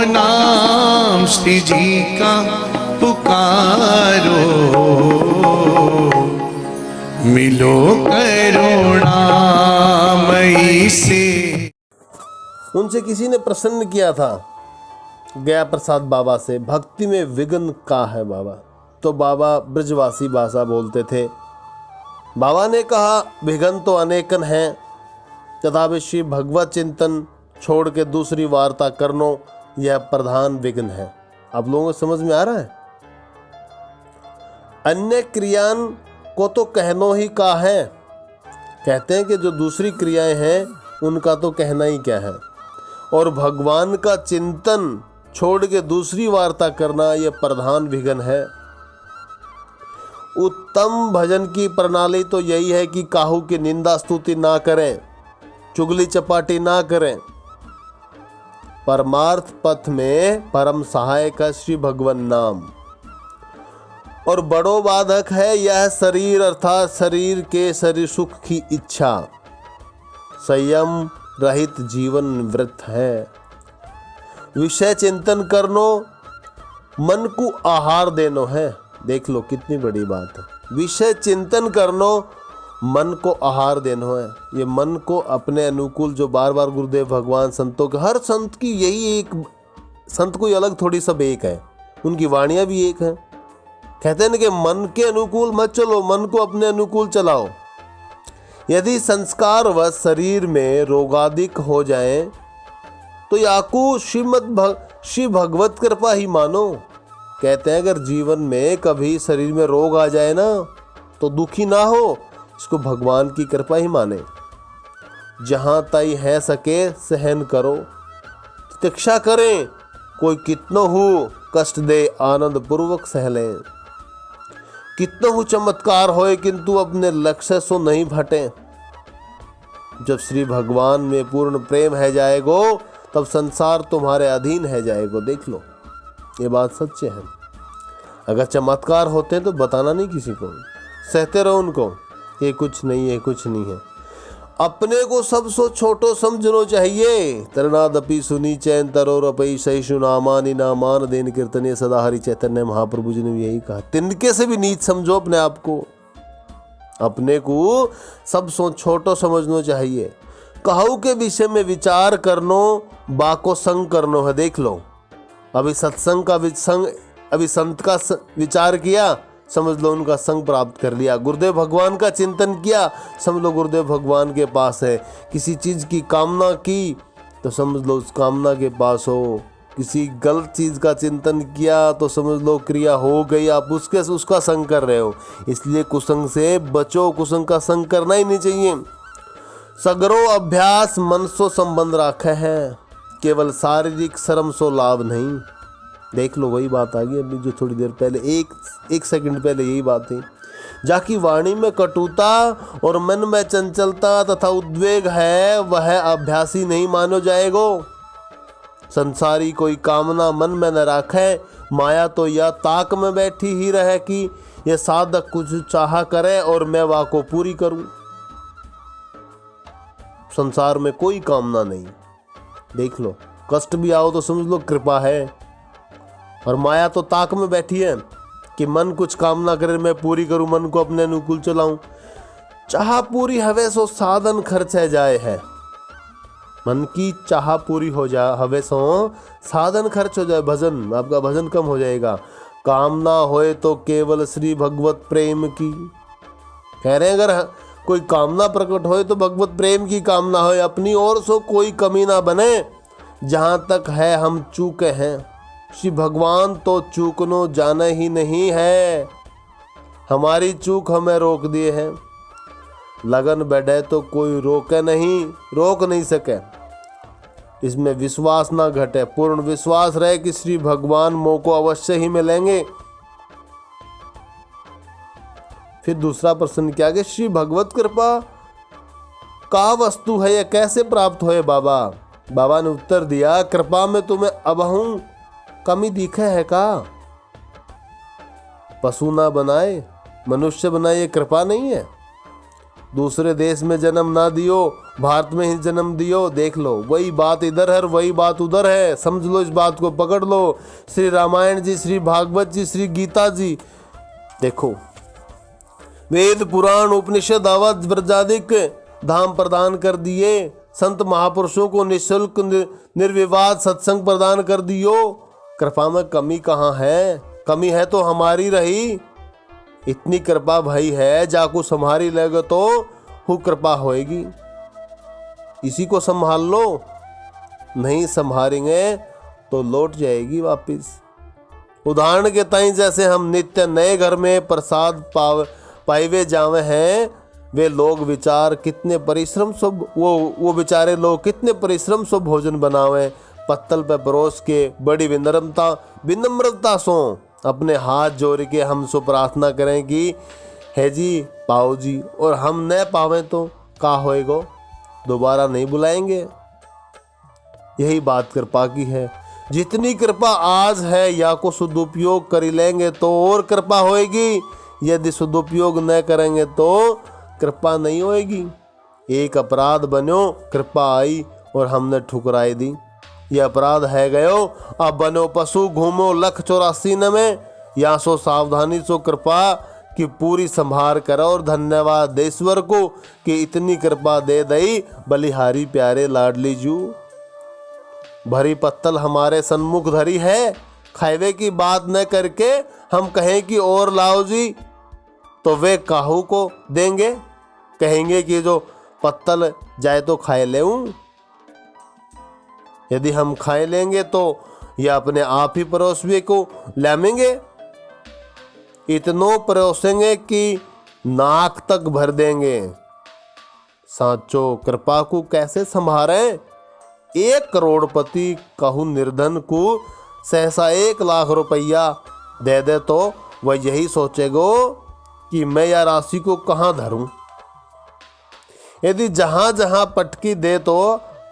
नाम श्री जी का पुकारो, मिलो करुणामयी से। उनसे किसी ने प्रश्न किया था गया प्रसाद बाबा से, भक्ति में विघ्न का है बाबा? तो बाबा ब्रजवासी भाषा बोलते थे। बाबा ने कहा, विघ्न तो अनेकन हैं, तथापि श्री भगवत चिंतन छोड़ के दूसरी वार्ता करनो यह प्रधान विघ्न है। आप लोगों को समझ में आ रहा है? अन्य क्रियान को तो कहनो ही का है। कहते हैं कि जो दूसरी क्रियाएं हैं उनका तो कहना ही क्या है, और भगवान का चिंतन छोड़ के दूसरी वार्ता करना यह प्रधान विघ्न है। उत्तम भजन की प्रणाली तो यही है कि काहू की निंदा स्तुति ना करें, चुगली चपाटी ना करें। परमार्थ पथ में परम सहायक है श्री भगवान नाम, और बड़ो बाधक है यह शरीर, अर्थात शरीर के शरीर सुख की इच्छा। संयम रहित जीवन व्रत है। विषय चिंतन करनो मन को आहार देनो है। देख लो कितनी बड़ी बात है। विषय चिंतन करनो मन को आहार देनो है। ये मन को अपने अनुकूल, जो बार बार गुरुदेव भगवान संतों के, हर संत की यही एक, संत कोई अलग थोड़ी सब एक है, उनकी वाणियाँ भी एक है। कहते हैं ना कि मन के अनुकूल मत चलो, मन को अपने अनुकूल चलाओ। यदि संस्कार व शरीर में रोगादिक हो जाए तो याकू श्री भगवत कृपा ही मानो। कहते हैं अगर जीवन में कभी शरीर में रोग आ जाए ना तो दुखी ना हो, इसको भगवान की कृपा ही माने। जहाँ तय है सके सहन करो, प्रतीक्षा करें, कोई कितना हो कष्ट दे आनंद पूर्वक सह ले। कितना हो चमत्कार होए किंतु अपने लक्ष्य से नहीं भटे। जब श्री भगवान में पूर्ण प्रेम है जाएगो तब संसार तुम्हारे अधीन है जाएगो। देख लो, ये बात सच्चे है। अगर चमत्कार होते हैं तो बताना नहीं किसी को, सहते रहो उनको, ये कुछ नहीं है, कुछ नहीं है। अपने को सबसे छोटो समझनो चाहिए। तरनादपि सुनी चैन तरोरपि सहिष्णु नामानि नामान देन कीर्तने सदा हरि चैतन्य महाप्रभु जी ने भी यही कहा। तिनके से भी नीच समझो अपने आप को, अपने को सबसे छोटो समझनो चाहिए। कहू के विषय में विचार करनो बाको संग करनो है। देख लो, अभी सत्संग का संग, अभी संत का विचार किया, समझ लो उनका संग प्राप्त कर लिया। गुरुदेव भगवान का चिंतन किया, समझ लो गुरुदेव भगवान के पास है। किसी चीज़ की कामना की तो समझ लो उस कामना के पास हो। किसी गलत चीज़ का चिंतन किया तो समझ लो क्रिया हो गई, आप उसका संग कर रहे हो। इसलिए कुसंग से बचो, कुसंग का संग करना ही नहीं चाहिए। सगरो अभ्यास मन सो संबंध रखे है, केवल शारीरिक श्रम सो लाभ नहीं। देख लो, वही बात आ गई अभी जो थोड़ी देर पहले, एक सेकंड पहले यही बात थी। जाकी वाणी में कटुता और मन में चंचलता तथा उद्वेग है, वह अभ्यासी नहीं मानो जाएगो। संसारी कोई कामना मन में न रखे, माया तो यह ताक में बैठी ही रहे कि यह साधक कुछ चाह करे और मैं वाह को पूरी करूं। संसार में कोई कामना नहीं। देख लो, कष्ट भी आओ तो समझ लो कृपा है, और माया तो ताक में बैठी है कि मन कुछ कामना करे मैं पूरी करूं, मन को अपने अनुकूल चलाऊं। चाह पूरी हवे सो साधन खर्चे जाए है। मन की चाह पूरी हो जाए हवे सो साधन खर्च हो जाए, भजन, आपका भजन कम हो जाएगा। कामना होए तो केवल श्री भगवत प्रेम की। कह रहे हैं अगर कोई कामना प्रकट होए तो भगवत प्रेम की कामना होए, अपनी ओर से कोई कमी ना बने। जहाँ तक है हम चूके हैं, श्री भगवान तो चूकनो जाने ही नहीं है। हमारी चूक हमें रोक दिए हैं। लगन बढ़े तो कोई रोके नहीं, रोक नहीं सके। इसमें विश्वास ना घटे, पूर्ण विश्वास रहे कि श्री भगवान मोह को अवश्य ही मिलेंगे। फिर दूसरा प्रश्न क्या कि श्री भगवत कृपा का वस्तु है, यह कैसे प्राप्त होए बाबा? बाबा ने उत्तर दिया, कृपा में तुम्हें अबहू कमी दिखे है का? पशु ना बनाए मनुष्य बनाए, ये कृपा नहीं है। दूसरे देश में जन्म ना दियो, भारत में ही जन्म दियो। देख लो, वही बात इधर है, वही बात उधर है। समझ लो, इस बात को पकड़ लो। श्री रामायण जी, श्री भागवत जी, श्री गीता जी, देखो, वेद पुराण उपनिषद अवध ब्रजादिक धाम प्रदान कर दिए। संत महापुरुषों को निःशुल्क निर्विवाद सत्संग प्रदान कर दियो। कृपा में कमी कहाँ है? कमी है तो हमारी रही। इतनी कृपा भाई है, जाको संभारी लेगे तो हु कृपा होएगी। इसी को संभाल लो, नहीं संभालेंगे तो लौट जाएगी वापिस। उदाहरण के ताई जैसे हम नित्य नए घर में प्रसाद पाइवे जावे हैं, वे लोग विचार कितने परिश्रम से वो बेचारे लोग कितने परिश्रम से भोजन बनावे। पत्तल पे परोस के बड़ी विनम्रता सो अपने हाथ जोड़ के हम सो प्रार्थना करें कि है जी पाओ जी, और हम न पावें तो का होएगो, दोबारा नहीं बुलाएंगे। यही बात कृपा की है। जितनी कृपा आज है या को सदुपयोग कर लेंगे तो और कृपा होएगी, यदि सदुपयोग न करेंगे तो कृपा नहीं होएगी। एक अपराध बनो, कृपा आई और हमने ठुकराई दी। ये अपराध है गयो, अब बनो पशु घूमो लख 84 न में। यहाँ सो सावधानी सो कृपा की पूरी संभार करो, और धन्यवाद ईश्वर को कि इतनी कृपा दे दई बलिहारी प्यारे लाडली जू। भरी पत्तल हमारे सन्मुख धरी है, खाइवे की बात न करके हम कहें कि और लाओ जी, तो वे काहू को देंगे? कहेंगे कि जो पत्तल जाए तो खाए लेऊं। यदि हम खाए लेंगे तो यह अपने आप ही परोसवे को लामेंगे। इतनो परोसेंगे कि नाक तक भर देंगे। सांचो कृपा को कैसे संभारे? 1 करोड़पति कहूँ निर्धन को सहसा 1 लाख रुपया दे दे तो वह यही सोचेगो कि मैं यह राशि को कहाँ धरूं। यदि जहां जहां पटकी दे तो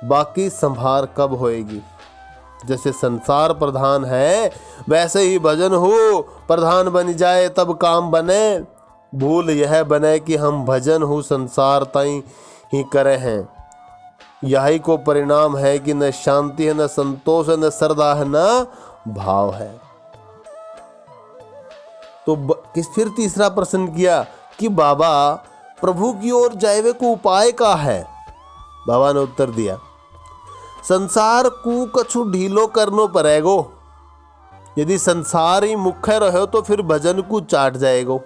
बाकी संभार कब होएगी। जैसे संसार प्रधान है, वैसे ही भजन हो प्रधान बन जाए तब काम बने। भूल यह बने कि हम भजन हो संसार ताई ही करे हैं। यही को परिणाम है कि न शांति है, न संतोष है, न श्रद्धा है, न भाव है। तो फिर तीसरा प्रश्न किया कि बाबा प्रभु की ओर जाएवे को उपाय का है? बाबा ने उत्तर दिया, संसार को कछु ढीलो करनो पड़ेगो। यदि संसार ही मुख्य रहो तो फिर भजन को चाट जाएगो।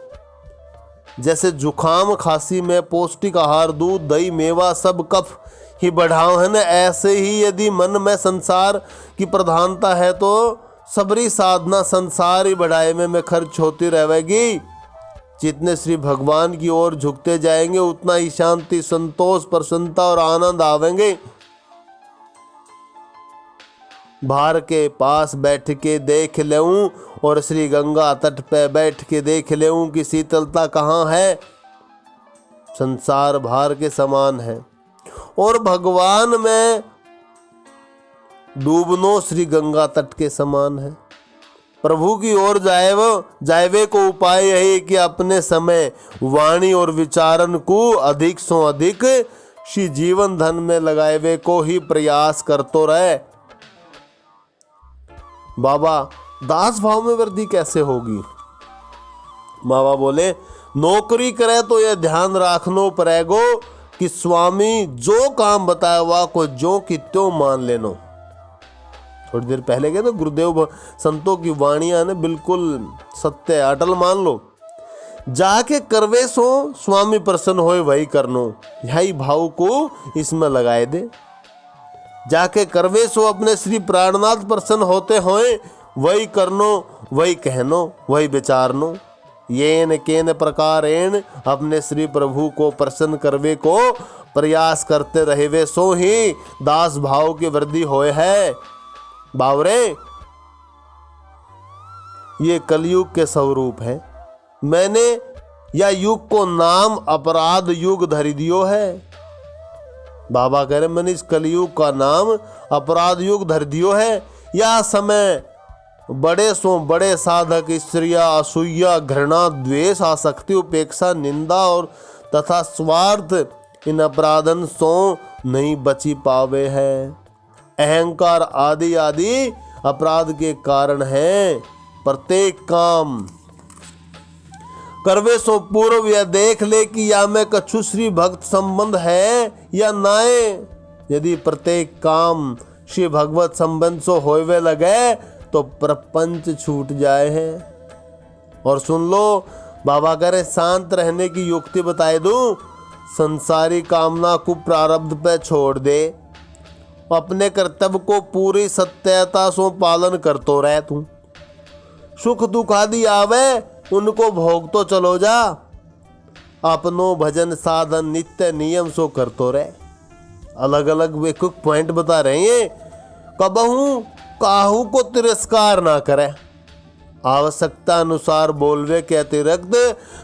जैसे जुखाम खांसी में पौष्टिक आहार दूध दही मेवा सब कफ ही बढ़ाओ है न, ऐसे ही यदि मन में संसार की प्रधानता है तो सबरी साधना संसार ही बढ़ाए में खर्च होती रहेगी। जितने श्री भगवान की ओर झुकते जाएंगे उतना ही शांति संतोष प्रसन्नता और आनंद आवेंगे। बाहर के पास बैठ के देख लेऊं और श्री गंगा तट पे बैठ के देख लेऊं कि शीतलता कहाँ है। संसार भार के समान है और भगवान में डूबनो श्री गंगा तट के समान है। प्रभु की ओर जाएवे को उपाय यही कि अपने समय वाणी और विचारन को अधिक से अधिक श्री जीवन धन में लगाएवे को ही प्रयास करतो रहे। बाबा दास भाव में वृद्धि कैसे होगी? बाबा बोले, नौकरी करे तो यह ध्यान रखनो पड़ेगो कि स्वामी जो काम बताया हुआ को जो कि त्यों मान लेनो। थोड़ी देर पहले कहते गुरुदेव संतों की वाणियां ने बिल्कुल सत्य अटल मान लो। जाके करवे सो स्वामी प्रसन्न होए वही करनो, यही भाव को इसमें लगाए दे। जाके करवे सो अपने श्री प्राणनाथ प्रसन्न होते होए वही करनो, वही कहनो, वही विचारनो। ये न केन प्रकार अपने श्री प्रभु को प्रसन्न करवे को प्रयास करते रहे वे सो ही दास भाव की वृद्धि होए है। बावरे ये कलयुग के स्वरूप है। मैंने या युग को नाम अपराध युग धरी दियो है। बाबा कह रहे मैंने इस कलयुग का नाम अपराध युग धर दियो है। यह समय बड़े सो बड़े साधक स्त्रियां असूया घृणा द्वेष आसक्ति उपेक्षा निंदा और तथा स्वार्थ इन अपराधन सो नहीं बची पावे है। अहंकार आदि आदि अपराध के कारण है। प्रत्येक काम करवे सो पूर्व यह देख ले कि या में कछु श्री भक्त संबंध है या नाए। यदि प्रत्येक काम श्री भगवत संबंध सो होवे लगे तो प्रपंच छूट जाए है। और सुन लो, बाबा करे शांत रहने की युक्ति बताए दूं। संसारी कामना को प्रारब्ध पे छोड़ दे, अपने कर्तव्य को पूरी सत्यता से पालन करतो रह तू। सुख दुख आदि आवे उनको भोग तो चलो जा, अपनो भजन साधन नित्य नियम सो करतो रहे। अलग अलग वे कुछ पॉइंट बता रहे हैं। कबहू काहू को तिरस्कार ना करे, आवश्यकता अनुसार बोलवे के अतिरिक्त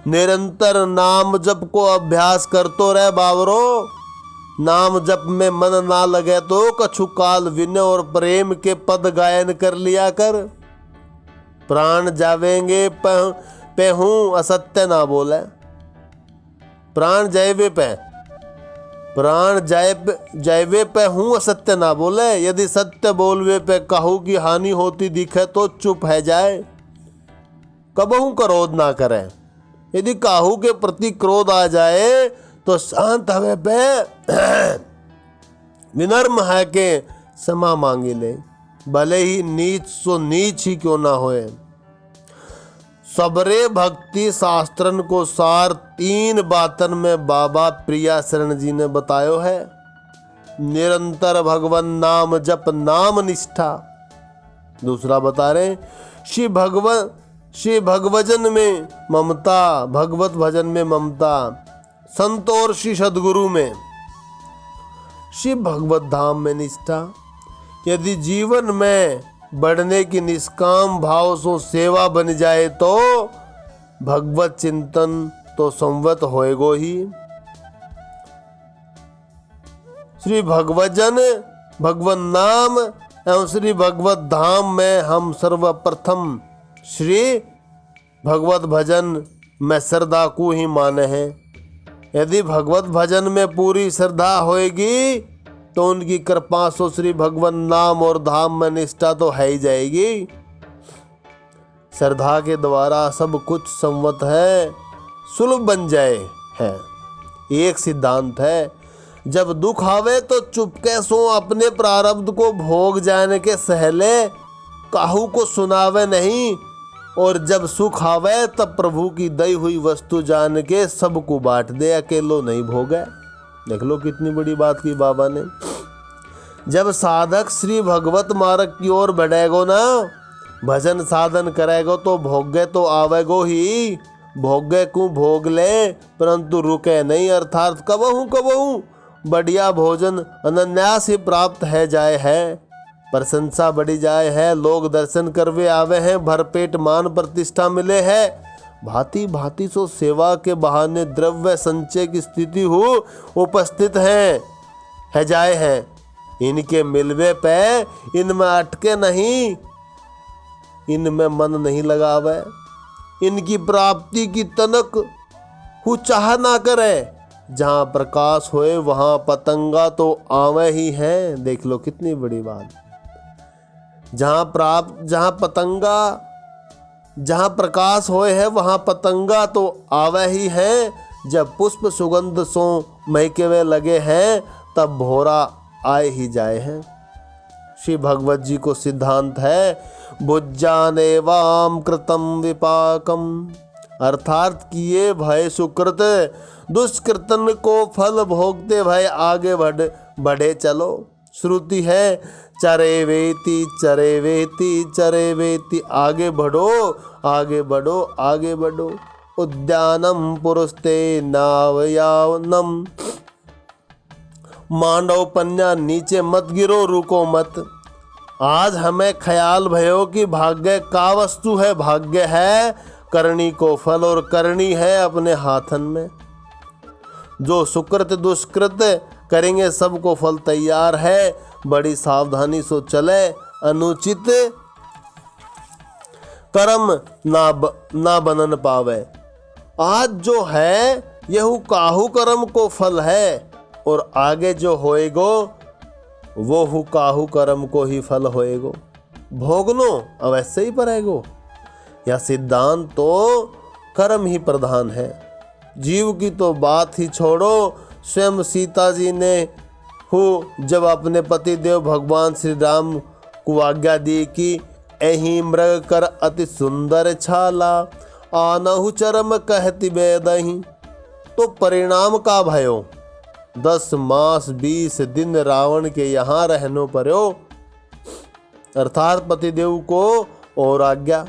निरंतर नाम जप को अभ्यास करतो रहे बाबरो। नाम जप में मन ना लगे तो कछु काल विनय और प्रेम के पद गायन कर लिया कर। प्राण जावेंगे पे हूं असत्य ना बोले। प्राण जायवे पे हूं असत्य ना बोले। यदि सत्य बोलवे पे कहूं की हानि होती दिखे तो चुप है जाए, कबहू क्रोध ना करे। यदि काहू के प्रति क्रोध आ जाए तो शांत हवे पे विनम्र है के क्षमा मांगी ले, भले ही नीच सो नीच ही क्यों ना होए। सबरे भक्ति शास्त्रन को सार 3 बातन में बाबा प्रिया शरण जी ने बतायो है। निरंतर भगवन नाम जप नाम निष्ठा। दूसरा बता रहे श्री भगवजन में ममता, भगवत भजन में ममता। संत और श्री सदगुरु में, श्री भगवत धाम में निष्ठा। यदि जीवन में बढ़ने की निष्काम भाव से सेवा बन जाए तो भगवत चिंतन तो संवत होएगो ही। श्री भगवजन, भगवन नाम एवं श्री भगवत धाम में हम सर्वप्रथम श्री भगवत भजन में श्रद्धा को ही माने हैं। यदि भगवत भजन में पूरी श्रद्धा होएगी तो उनकी कृपा से श्री भगवान नाम और धाम में निष्ठा तो है ही जाएगी। श्रद्धा के द्वारा सब कुछ संवत है, सुलभ बन जाए है। एक सिद्धांत है, जब दुख आवे तो चुपके सो अपने प्रारब्ध को भोग जाने के सहले, काहू को सुनावे नहीं। और जब सुख आवे तब प्रभु की दई हुई वस्तु जान के सबको बांट दे, अकेलो नहीं भोगे। देख लो कितनी बड़ी बात की बाबा ने। जब साधक श्री भगवत मार्ग की ओर बढ़ेगो ना, भजन साधन करेगो तो भोगे तो आवेगो ही। भोगे को भोग ले परंतु रुके नहीं, अर्थात कबहू बढ़िया भोजन अनन्यास ही प्राप्त है जाए है। प्रशंसा बढ़ी जाए है, लोग दर्शन करवे आवे हैं, भरपेट मान प्रतिष्ठा मिले है। भांति भांति सो सेवा के बहाने द्रव्य संचय की स्थिति हो उपस्थित है जाए हैं। इनके मिलवे पे इनमें अटके नहीं, इनमें मन नहीं लगावे। इनकी प्राप्ति की तनक हु चाह ना करे। जहाँ प्रकाश होए वहाँ पतंगा तो आवे ही है। देख लो कितनी बड़ी बात। जहाँ प्रकाश होए है वहाँ पतंगा तो आवे ही है। जब पुष्प सुगंध सो महके वे लगे हैं तब भोरा आए ही जाए हैं। श्री भगवत जी को सिद्धांत है, भुज्जाने वाम कृतम विपाकम, अर्थात किए भय सुकृत दुष्कृतन को फल भोगते भय आगे बढ़े चलो। श्रुति है, चरे वेती चरे वेती चरे वेती, आगे बढ़ो आगे बढ़ो आगे बढ़ो। उद्यानम पुरुषते नावयावनम, मांडव पन्या नीचे मत गिरो रुको मत। आज हमें ख्याल भयो कि भाग्य का वस्तु है, भाग्य है करनी को फल और करनी है अपने हाथन में। जो सुकृत दुष्कृत करेंगे सबको फल तैयार है, बड़ी सावधानी से चले, अनुचित कर्म ना बनन पावे। आज जो है यहु काहू कर्म को फल है, और आगे जो होएगो वो हु काहू कर्म को ही फल होएगो। भोगनो अवश्य ही पड़ेगो। यह सिद्धांत तो कर्म ही प्रधान है। जीव की तो बात ही छोड़ो, स्वयं सीता जी ने जब अपने पति देव भगवान श्री राम को आज्ञा दी कि एहि मृग कर अति सुंदर छाला, आनहु चरम कहति बेदही, तो परिणाम का भयो। 10 मास 20 दिन रावण के यहाँ रहनो पर्यो, अर्थात पतिदेव को और आज्ञा।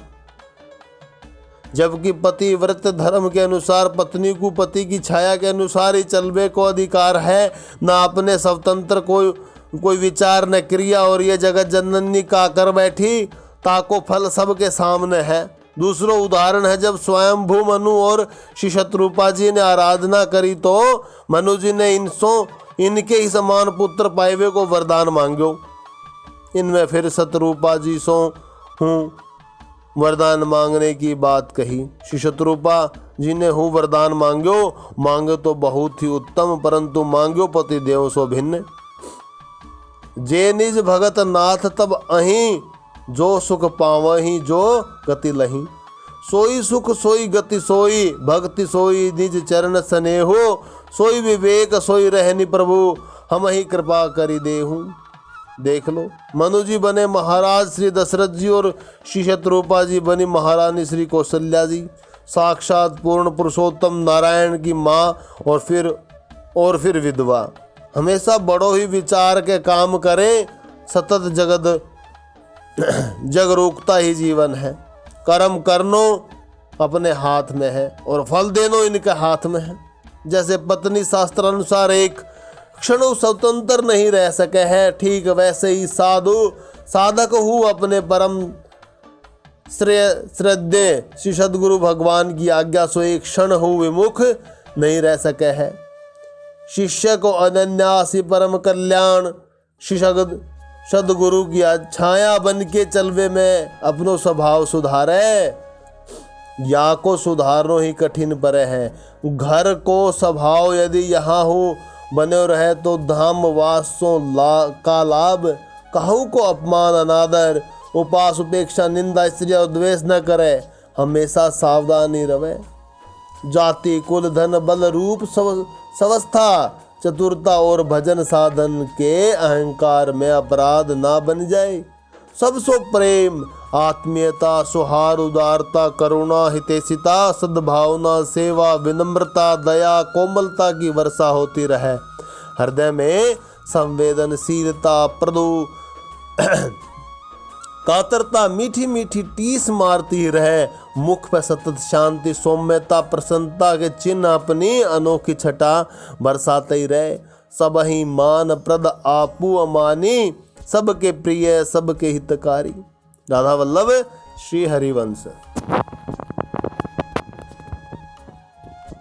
जबकि पति व्रत धर्म के अनुसार पत्नी को पति की छाया के अनुसार ही चलवे को अधिकार है, न अपने स्वतंत्र कोई विचार न क्रिया, और ये जगत जननी का कर बैठी ताको फल सबके सामने है। दूसरो उदाहरण है, जब स्वयंभू मनु और श्री शत्रुपा जी ने आराधना करी तो मनु जी ने इनके ही समान पुत्र पाइवे को वरदान मांगो। इनमें फिर शत्रुपा जी सो हूँ वरदान मांगने की बात कही। श्री शत्रुपा जी ने हूँ वरदान मांगो तो बहुत ही उत्तम, परंतु मांग्यो पति देव सो भिन्न। जे निज भगत नाथ तब अहीं, जो सुख पावहीं जो गति लही। सोई सुख सोई गति सोई, भक्ति सोई निज चरण स्नेहो, सोई विवेक सोई रहनी प्रभु, हम ही कृपा करी देहूँ। देख लो, मनु जी बने महाराज श्री दशरथ जी और श्री शत्रुपा जी बनी महारानी श्री कौशल्या जी, साक्षात पूर्ण पुरुषोत्तम नारायण की माँ और फिर विधवा। हमेशा बड़ो ही विचार के काम करें, सतत जगरूकता ही जीवन है। कर्म करनो अपने हाथ में है और फल देनो इनके हाथ में है। जैसे पत्नी शास्त्रानुसार एक क्षणों स्वतंत्र नहीं रह सके है, ठीक वैसे ही साधक हूँ अपने परम श्रद्धेय श्री सद्गुरु भगवान की आज्ञा सो एक क्षण हूँ विमुख नहीं रह सके है। शिष्य को अनन्यासी परम कल्याण श्री सद्गुरु की छाया बन के चलवे में अपनो स्वभाव सुधारे, या को सुधारनो ही कठिन परे है। घर को स्वभाव यदि यहाँ हो बने रहे तो धाम वासों का लाभ, कहू को अपमान अनादर, उपास उपेक्षा निंदा स्त्री और द्वेष न करे, हमेशा सावधानी रहे। जाति कुल धन बल रूप स्वस्था चतुरता और भजन साधन के अहंकार में अपराध ना बन जाए। सबसो प्रेम आत्मीयता सौहार्द उदारता करुणा हितैषिता सद्भावना सेवा विनम्रता दया कोमलता की वर्षा होती रहे। हृदय में संवेदनशीलता प्रदु कातरता मीठी मीठी टीस मारती रहे। मुख पर सतत शांति सौम्यता प्रसन्नता के चिन्ह अपनी अनोखी छटा बरसाते ही रहे। सब ही मान प्रद आपू अमानी, सबके प्रिय सबके हितकारी। राधा वल्लभ श्री हरिवंश।